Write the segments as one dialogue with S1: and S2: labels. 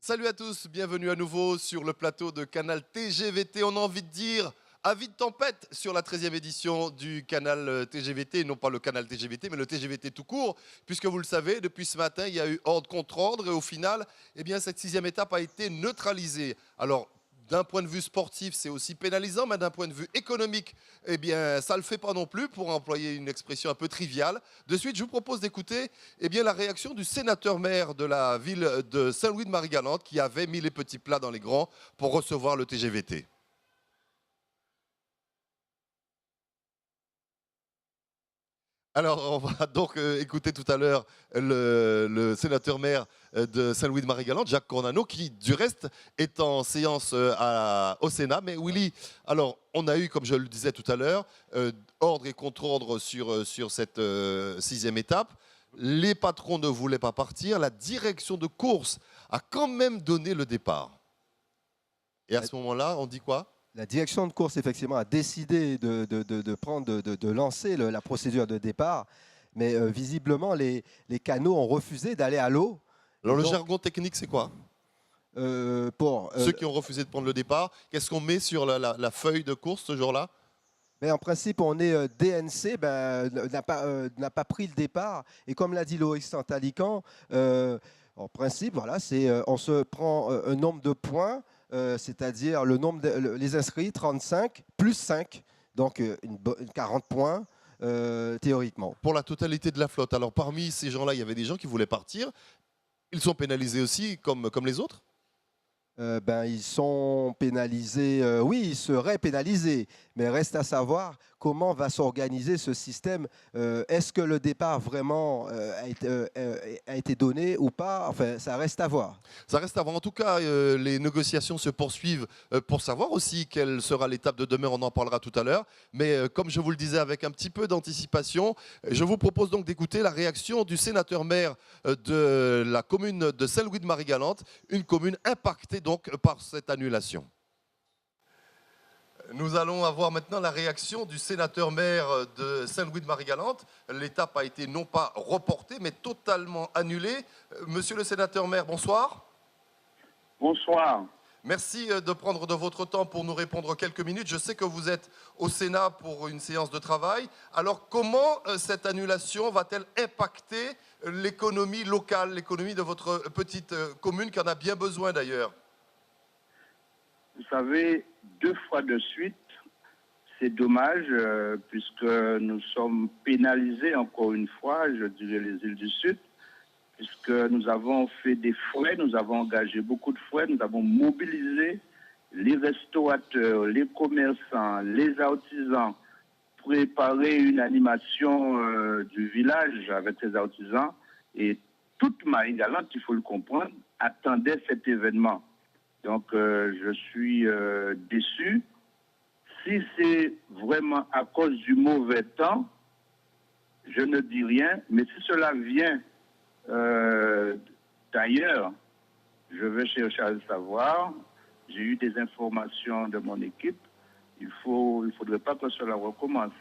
S1: Salut à tous, bienvenue à nouveau sur le plateau de Canal TGVT. On a envie de dire avis de tempête sur la 13e édition du Canal TGVT, non pas le Canal TGVT, mais le TGVT tout court, puisque vous le savez, depuis ce matin, il y a eu ordre contre ordre et au final, eh bien, cette 6e étape a été neutralisée. Alors, d'un point de vue sportif, c'est aussi pénalisant, mais d'un point de vue économique, eh bien, ça ne le fait pas non plus, pour employer une expression un peu triviale. De suite, je vous propose d'écouter eh bien, la réaction du sénateur-maire de la ville de Saint-Louis-de-Marie-Galante qui avait mis les petits plats dans les grands pour recevoir le TGVT. Alors, on va donc écouter tout à l'heure le sénateur-maire de Saint-Louis-de-Marie-Galante, Jacques Cornano, qui, du reste, est en séance au Sénat. Mais Willy, alors, on a eu, comme je le disais tout à l'heure, ordre et contre-ordre sur cette 6e étape. Les patrons ne voulaient pas partir. La direction de course a quand même donné le départ. Et à ce moment-là, on dit quoi?
S2: La direction de course, effectivement, a décidé de lancer la procédure de départ, mais visiblement, les canaux ont refusé d'aller à l'eau.
S1: Alors, le jargon technique, c'est quoi? Ceux qui ont refusé de prendre le départ, qu'est-ce qu'on met sur la feuille de course ce jour-là?
S2: Mais en principe, on est DNC, n'a pas pris le départ. Et comme l'a dit Loïc Santalican, en principe, voilà, on se prend un nombre de points, c'est-à-dire les inscrits, 35 plus 5, donc 40 points théoriquement.
S1: Pour la totalité de la flotte. Alors parmi ces gens-là, il y avait des gens qui voulaient partir. Ils sont pénalisés aussi comme les autres?
S2: Ils sont pénalisés, oui, ils seraient pénalisés, mais reste à savoir comment va s'organiser ce système. Est-ce que le départ vraiment a été donné ou pas? Enfin, ça reste à voir.
S1: Ça reste à voir. En tout cas, les négociations se poursuivent pour savoir aussi quelle sera l'étape de demain. On en parlera tout à l'heure. Mais comme je vous le disais avec un petit peu d'anticipation, je vous propose donc d'écouter la réaction du sénateur-maire de la commune de Saint-Louis-de-Marie-Galante, une commune impactée donc par cette annulation. Nous allons avoir maintenant la réaction du sénateur-maire de Saint-Louis-de-Marie-Galante. L'étape a été non pas reportée, mais totalement annulée. Monsieur le sénateur-maire, bonsoir.
S3: Bonsoir.
S1: Merci de prendre de votre temps pour nous répondre quelques minutes. Je sais que vous êtes au Sénat pour une séance de travail. Alors, comment cette annulation va-t-elle impacter l'économie locale, l'économie de votre petite commune qui en a bien besoin d'ailleurs?
S3: Vous savez, 2 fois de suite, c'est dommage puisque nous sommes pénalisés encore une fois, je dirais les îles du Sud, puisque nous avons fait des frais, nous avons engagé beaucoup de frais, nous avons mobilisé les restaurateurs, les commerçants, les artisans, préparer une animation du village avec ces artisans. Et toute Marie-Galante, il faut le comprendre, attendait cet événement. Donc, je suis déçu. Si c'est vraiment à cause du mauvais temps, je ne dis rien. Mais si cela vient d'ailleurs, je vais chercher à le savoir. J'ai eu des informations de mon équipe. Il ne faudrait pas que cela recommence.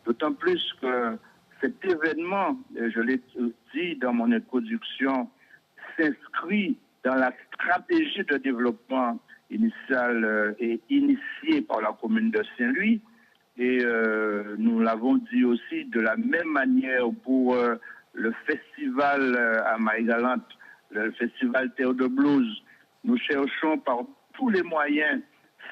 S3: D'autant plus que cet événement, je l'ai dit dans mon introduction, s'inscrit dans la stratégie de développement initiale et initiée par la commune de Saint-Louis. Et nous l'avons dit aussi de la même manière pour le festival à Marie-Galante, le festival Terre de Blues. Nous cherchons par tous les moyens,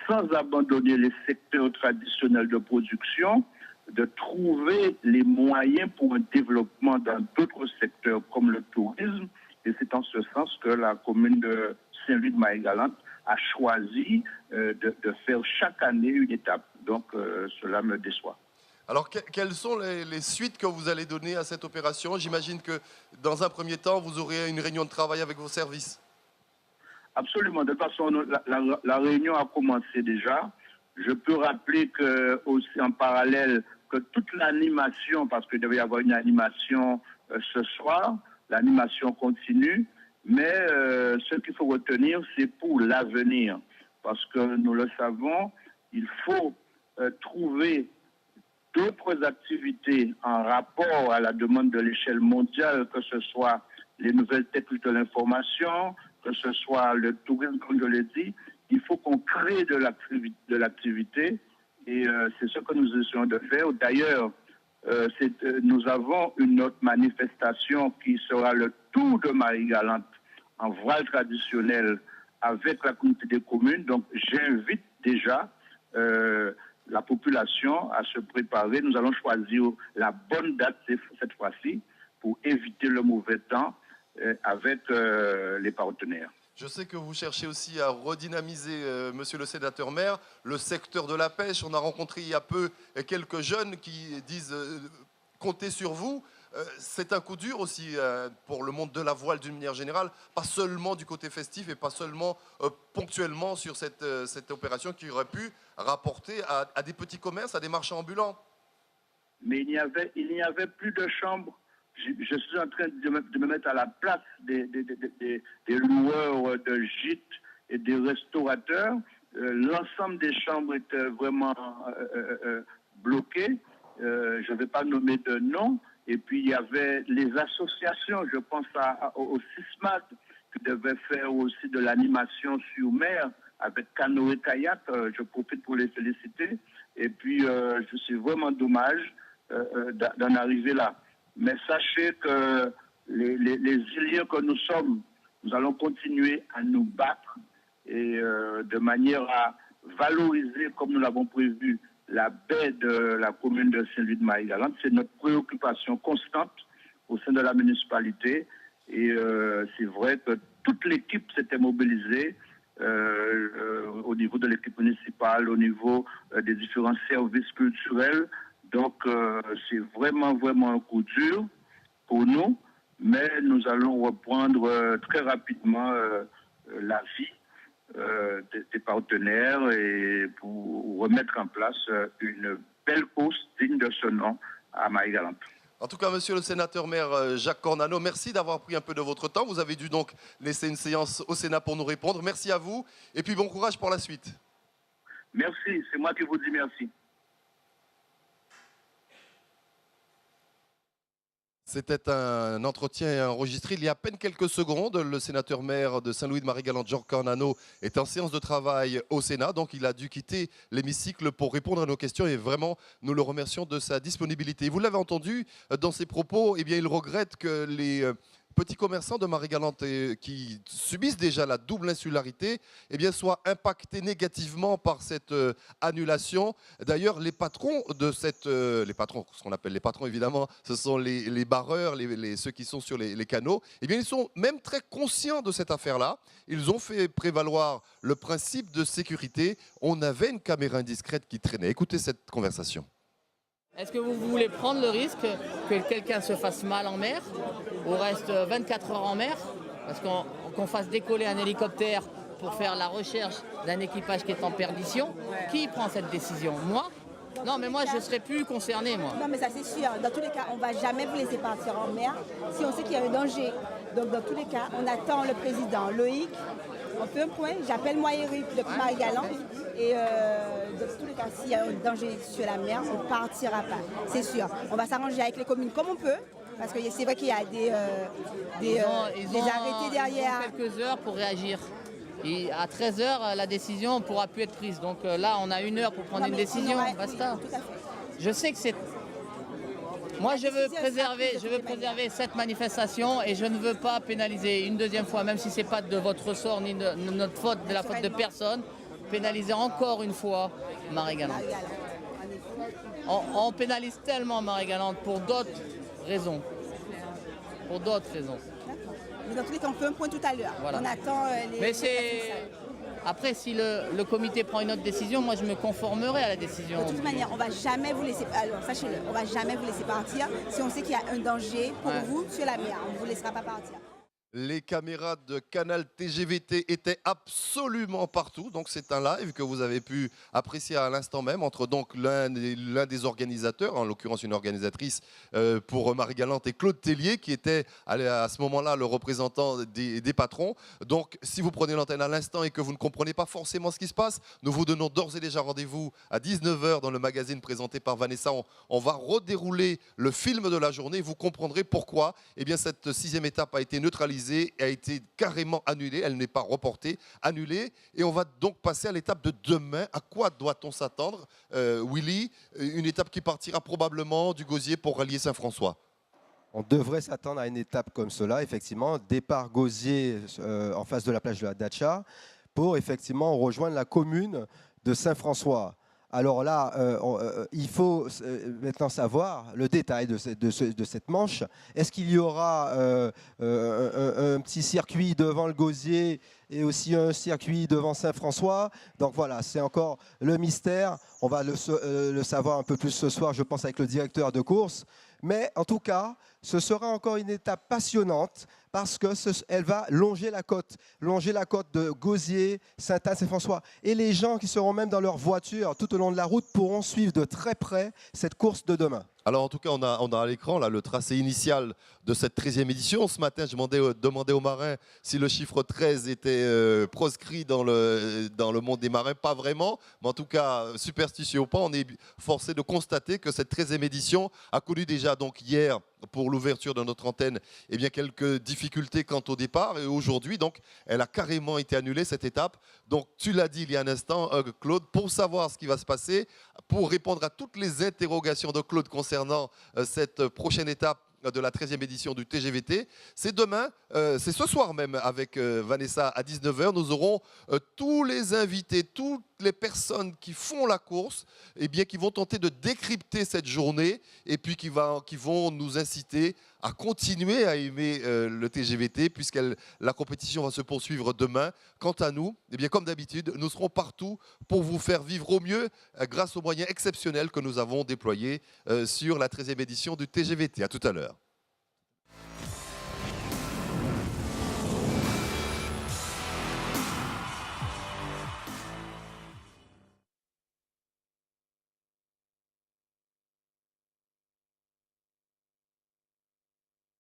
S3: sans abandonner les secteurs traditionnels de production, de trouver les moyens pour un développement dans d'autres secteurs comme le tourisme. Et c'est en ce sens que la commune de Saint-Louis-de-Marie-Galante a choisi de faire chaque année une étape. Donc cela me déçoit.
S1: Alors, quelles sont les suites que vous allez donner à cette opération? J'imagine que dans un premier temps, vous aurez une réunion de travail avec vos services.
S3: Absolument. De toute façon, la réunion a commencé déjà. Je peux rappeler que aussi en parallèle que toute l'animation, parce qu'il devait y avoir une animation ce soir, l'animation continue, mais ce qu'il faut retenir, c'est pour l'avenir. Parce que nous le savons, il faut trouver d'autres activités en rapport à la demande de l'échelle mondiale, que ce soit les nouvelles techniques de l'information, que ce soit le tourisme, comme je l'ai dit, il faut qu'on crée de l'activité et c'est ce que nous essayons de faire. D'ailleurs, nous avons une autre manifestation qui sera le Tour de Marie-Galante en voile traditionnel avec la communauté des communes. Donc, j'invite déjà la population à se préparer. Nous allons choisir la bonne date cette fois-ci pour éviter le mauvais temps avec les partenaires.
S1: Je sais que vous cherchez aussi à redynamiser, monsieur le sénateur maire, le secteur de la pêche. On a rencontré il y a peu quelques jeunes qui disent compter sur vous. C'est un coup dur aussi pour le monde de la voile d'une manière générale, pas seulement du côté festif et pas seulement ponctuellement sur cette opération qui aurait pu rapporter à des petits commerces, à des marchands ambulants.
S3: Mais il n'y avait plus de chambres. Je suis en train de me mettre à la place des loueurs de gîtes et des restaurateurs. L'ensemble des chambres étaient vraiment bloquées. Je ne vais pas nommer de nom. Et puis, il y avait les associations, je pense au CISMAD, qui devaient faire aussi de l'animation sur mer avec canoë-kayak. Je profite pour les féliciter. Et puis, c'est vraiment dommage d'en arriver là. Mais sachez que les îliens que nous sommes, nous allons continuer à nous battre et de manière à valoriser, comme nous l'avons prévu, la baie de la commune de Saint-Louis de Marie-Galante. C'est notre préoccupation constante au sein de la municipalité. Et c'est vrai que toute l'équipe s'était mobilisée au niveau de l'équipe municipale, au niveau des différents services culturels. Donc, c'est vraiment, vraiment un coup dur pour nous, mais nous allons reprendre très rapidement la vie des partenaires et pour remettre en place une belle course digne de ce nom à Marie-Galante.
S1: En tout cas, monsieur le sénateur maire Jacques Cornano, merci d'avoir pris un peu de votre temps. Vous avez dû donc laisser une séance au Sénat pour nous répondre. Merci à vous et puis bon courage pour la suite.
S3: Merci, c'est moi qui vous dis merci.
S1: C'était un entretien enregistré il y a à peine quelques secondes. Le sénateur maire de Saint-Louis de Marie-Galante, Jacques Cornano, est en séance de travail au Sénat. Donc il a dû quitter l'hémicycle pour répondre à nos questions. Et vraiment, nous le remercions de sa disponibilité. Vous l'avez entendu dans ses propos, eh bien, il regrette que les petits commerçants de Marie-Galante qui subissent déjà la double insularité eh bien, soient impactés négativement par cette annulation. D'ailleurs, les patrons de cette... les patrons, ce qu'on appelle les patrons évidemment, ce sont les barreurs, ceux qui sont sur les canaux. Eh bien, ils sont même très conscients de cette affaire-là. Ils ont fait prévaloir le principe de sécurité. On avait une caméra indiscrète qui traînait. Écoutez cette conversation.
S4: Est-ce que vous voulez prendre le risque que quelqu'un se fasse mal en mer ou reste 24 heures en mer? Parce qu'on fasse décoller un hélicoptère pour faire la recherche d'un équipage qui est en perdition. Qui prend cette décision? Moi? Non, mais moi, je ne serais plus concerné, moi.
S5: Non, mais ça, c'est sûr. Dans tous les cas, on ne va jamais vous laisser partir en mer si on sait qu'il y a un danger. Donc, dans tous les cas, on attend le président Loïc. On fait un point. J'appelle moi Eric de Marie-Galante. Et dans tous les cas, s'il y a un danger sur la mer, on ne partira pas. C'est sûr. On va s'arranger avec les communes comme on peut. Parce que c'est vrai qu'il y a des arrêtés derrière.
S4: Ils ont quelques heures pour réagir. Et à 13h, la décision ne pourra plus être prise. Donc là, on a 1 heure pour prendre une décision. Basta.
S5: Oui, tout à fait.
S4: Je sais que c'est... Moi, je veux préserver cette manifestation et je ne veux pas pénaliser une deuxième fois, même si ce n'est pas de votre ressort ni de notre faute, de la faute de personne, pénaliser encore une fois Marie-Galante. On pénalise tellement Marie-Galante pour d'autres raisons. Pour d'autres raisons.
S5: Mais dans tous les cas, on fait un point tout à l'heure.
S4: Voilà.
S5: On attend les...
S4: Mais c'est... Après, si le comité prend une autre décision, moi je me conformerai à la décision.
S5: De toute manière, on ne va jamais vous laisser... Alors, sachez-le, on ne va jamais vous laisser partir si on sait qu'il y a un danger pour vous sur la mer. On ne vous laissera pas partir.
S1: Les caméras de Canal TGVT étaient absolument partout. Donc c'est un live que vous avez pu apprécier à l'instant même entre donc l'un des organisateurs, en l'occurrence une organisatrice pour Marie-Galante, et Claude Tellier qui était à ce moment-là le représentant des patrons. Donc si vous prenez l'antenne à l'instant et que vous ne comprenez pas forcément ce qui se passe, nous vous donnons d'ores et déjà rendez-vous à 19h dans le magazine présenté par Vanessa. On va redérouler le film de la journée. Vous comprendrez pourquoi cette 6e étape a été neutralisée réalisée a été carrément annulée. Elle n'est pas reportée, annulée. Et on va donc passer à l'étape de demain. À quoi doit-on s'attendre, Willy? Une étape qui partira probablement du Gosier pour rallier Saint-François.
S2: On devrait s'attendre à une étape comme cela, effectivement, départ Gosier en face de la plage de la Dacha, pour effectivement rejoindre la commune de Saint-François. Alors là, il faut maintenant savoir le détail de cette manche. Est-ce qu'il y aura un petit circuit devant le Gosier et aussi un circuit devant Saint-François? Donc voilà, c'est encore le mystère. On va le savoir un peu plus ce soir, je pense, avec le directeur de course. Mais en tout cas, ce sera encore une étape passionnante parce qu'elle va longer la côte de Gosier, Sainte-Anne, Saint-François. Et les gens qui seront même dans leur voiture tout au long de la route pourront suivre de très près cette course de demain.
S1: Alors en tout cas, on a à l'écran là, le tracé initial de cette 13e édition. Ce matin, je demandais aux marins si le chiffre 13 était proscrit dans le monde des marins. Pas vraiment, mais en tout cas, superstitieux ou pas, on est forcé de constater que cette 13e édition a connu déjà donc hier, pour l'ouverture de notre antenne, eh bien, quelques difficultés quant au départ. Et aujourd'hui, donc, elle a carrément été annulée, cette étape. Donc, tu l'as dit il y a un instant, Claude, pour savoir ce qui va se passer, pour répondre à toutes les interrogations de Claude concernant cette prochaine étape de la 13e édition du TGVT. C'est demain, c'est ce soir même avec Vanessa à 19h. Nous aurons tous les invités, toutes les personnes qui font la course, eh bien, qui vont tenter de décrypter cette journée et puis qui vont nous inciter à continuer à aimer le TGVT puisque la compétition va se poursuivre demain. Quant à nous, eh bien, comme d'habitude, nous serons partout pour vous faire vivre au mieux grâce aux moyens exceptionnels que nous avons déployés sur la 13e édition du TGVT. À tout à l'heure.